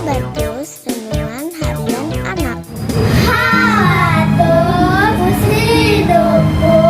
Berjus Renungan Harian Anak. Hatur hidupku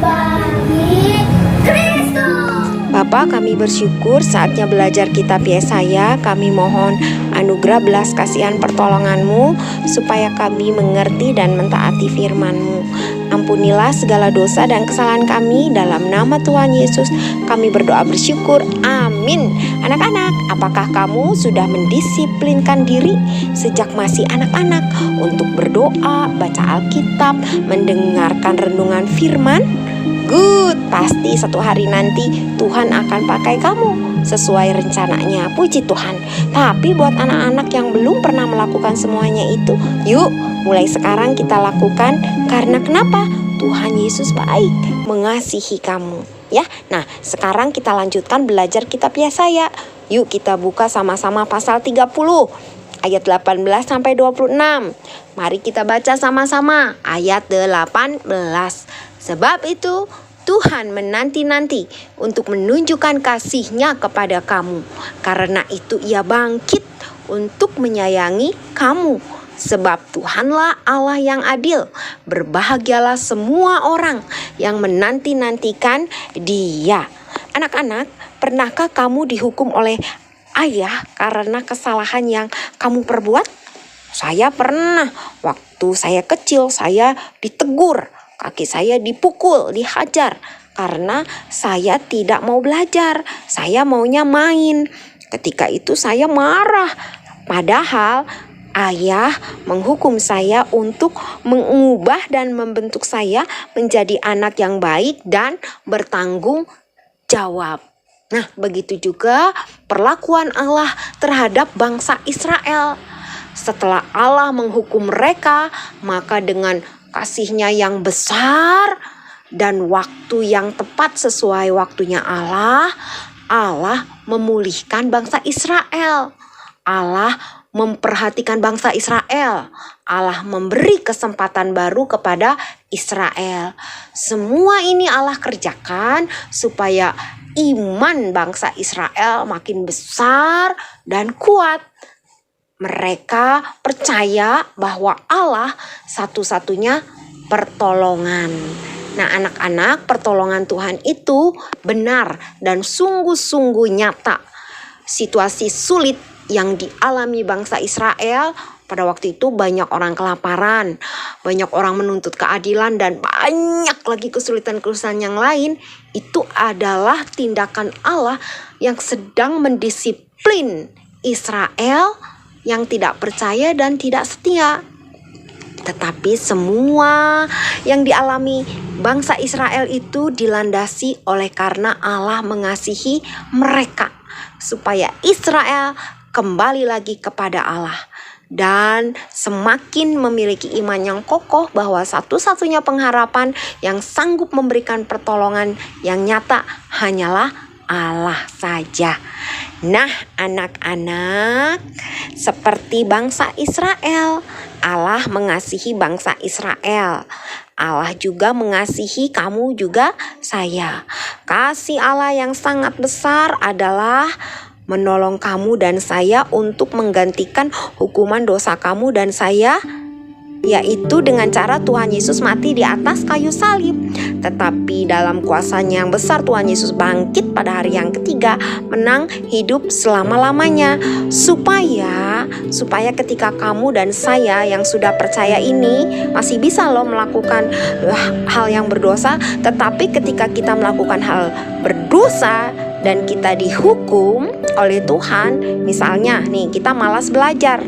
bagi Kristus. Bapa, kami bersyukur saatnya belajar kitab Yesaya. Kami mohon anugerah belas kasihan pertolongan-Mu supaya kami mengerti dan mentaati firman-Mu. Ampunilah segala dosa dan kesalahan kami, dalam nama Tuhan Yesus kami berdoa bersyukur, amin. Anak-anak, apakah kamu sudah mendisiplinkan diri sejak masih anak-anak untuk berdoa, baca Alkitab, mendengarkan renungan firman? Good, pasti satu hari nanti Tuhan akan pakai kamu sesuai rencananya, puji Tuhan. Tapi buat anak-anak yang belum pernah melakukan semuanya itu, yuk mulai sekarang kita lakukan. Karena kenapa? Tuhan Yesus baik, mengasihi kamu ya. Nah, sekarang kita lanjutkan belajar kitab Yesaya. Yuk kita buka sama-sama pasal 30 ayat 18 sampai 26. Mari kita baca sama-sama ayat 18. Sebab itu Tuhan menanti-nanti untuk menunjukkan kasih-Nya kepada kamu. Karena itu Ia bangkit untuk menyayangi kamu. Sebab Tuhanlah Allah yang adil. Berbahagialah semua orang yang menanti-nantikan Dia. Anak-anak, pernahkah kamu dihukum oleh ayah karena kesalahan yang kamu perbuat? Saya pernah. Waktu saya kecil, saya ditegur. Kaki saya dipukul, dihajar. Karena saya tidak mau belajar. Saya maunya main. Ketika itu saya marah. Padahal ayah menghukum saya untuk mengubah dan membentuk saya menjadi anak yang baik dan bertanggung jawab. Nah, begitu juga perlakuan Allah terhadap bangsa Israel. Setelah Allah menghukum mereka, maka dengan kasih-Nya yang besar dan waktu yang tepat sesuai waktunya Allah memulihkan bangsa Israel. Allah memperhatikan bangsa Israel. Allah memberi kesempatan baru kepada Israel. Semua ini Allah kerjakan supaya iman bangsa Israel makin besar dan kuat. Mereka percaya bahwa Allah satu-satunya pertolongan. Nah, anak-anak, pertolongan Tuhan itu benar dan sungguh-sungguh nyata. Situasi sulit yang dialami bangsa Israel pada waktu itu, banyak orang kelaparan, banyak orang menuntut keadilan, dan banyak lagi kesulitan-kesulitan yang lain. Itu adalah tindakan Allah yang sedang mendisiplin Israel yang tidak percaya dan tidak setia. Tetapi semua yang dialami bangsa Israel itu dilandasi oleh karena Allah mengasihi mereka, supaya Israel kembali lagi kepada Allah dan semakin memiliki iman yang kokoh bahwa satu-satunya pengharapan yang sanggup memberikan pertolongan yang nyata hanyalah Allah saja. Nah, anak-anak, seperti bangsa Israel, Allah mengasihi bangsa Israel. Allah juga mengasihi kamu juga saya. Kasih Allah yang sangat besar adalah menolong kamu dan saya untuk menggantikan hukuman dosa kamu dan saya, yaitu dengan cara Tuhan Yesus mati di atas kayu salib. Tetapi dalam kuasa-Nya yang besar, Tuhan Yesus bangkit pada hari yang ketiga, menang hidup selama-lamanya. Supaya ketika kamu dan saya yang sudah percaya ini masih bisa loh melakukan hal yang berdosa. Tetapi ketika kita melakukan hal berdosa dan kita dihukum oleh Tuhan, misalnya nih kita malas belajar,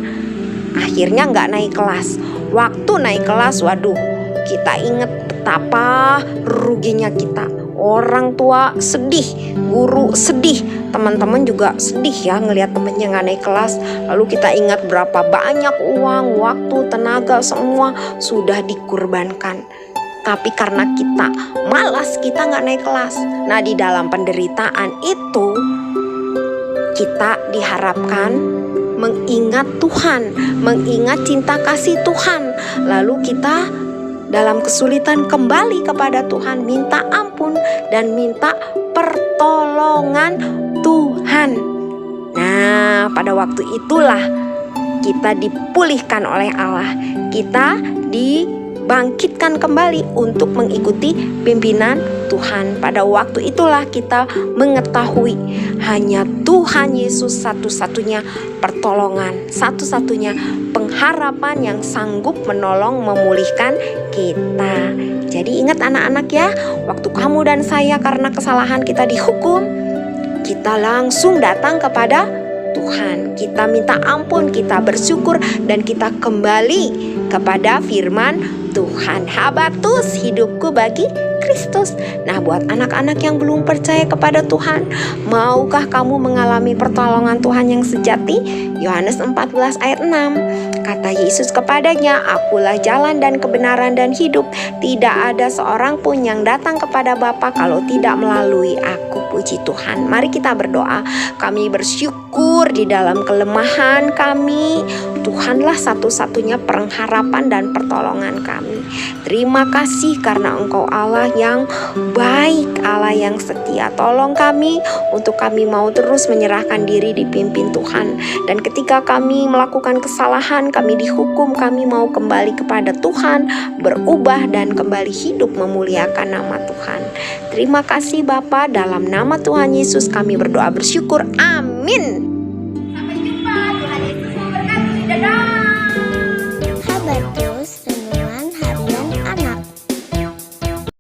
akhirnya gak naik kelas. Waktu naik kelas, waduh, kita ingat betapa ruginya kita. Orang tua sedih, guru sedih, teman-teman juga sedih ya ngelihat temennya gak naik kelas. Lalu kita ingat berapa banyak uang, waktu, tenaga, semua sudah dikorbankan. Tapi karena kita malas, kita gak naik kelas. Nah, di dalam penderitaan itu kita diharapkan mengingat Tuhan, mengingat cinta kasih Tuhan. Lalu kita dalam kesulitan kembali kepada Tuhan, minta ampun dan minta pertolongan Tuhan. Nah, pada waktu itulah kita dipulihkan oleh Allah. Kita dibangkitkan kembali untuk mengikuti pimpinan Tuhan. Pada waktu itulah kita mengetahui hanya Tuhan Yesus satu-satunya pertolongan, satu-satunya pengharapan yang sanggup menolong memulihkan kita. Jadi ingat anak-anak ya, waktu kamu dan saya karena kesalahan kita dihukum, kita langsung datang kepada Tuhan. Kita minta ampun, kita bersyukur, dan kita kembali kepada firman Tuhan. Habatus, hidupku bagi Kristus. Nah, buat anak-anak yang belum percaya kepada Tuhan, maukah kamu mengalami pertolongan Tuhan yang sejati? Yohanes 14 ayat 6. Kata Yesus kepadanya, "Akulah jalan dan kebenaran dan hidup. Tidak ada seorang pun yang datang kepada Bapa kalau tidak melalui aku." Puji Tuhan. Mari kita berdoa. Kami bersyukur di dalam kelemahan kami. Tuhanlah satu-satunya pengharapan dan pertolongan kami. Terima kasih karena Engkau Allah yang baik, Allah yang setia. Tolong kami untuk kami mau terus menyerahkan diri dipimpin Tuhan. Dan ketika kami melakukan kesalahan, kami dihukum, kami mau kembali kepada Tuhan, berubah dan kembali hidup memuliakan nama Tuhan. Terima kasih Bapa, dalam nama Tuhan Yesus kami berdoa bersyukur. Amin. Sampai jumpa. Tuhan Yesus memberkati. Dadah. Habatus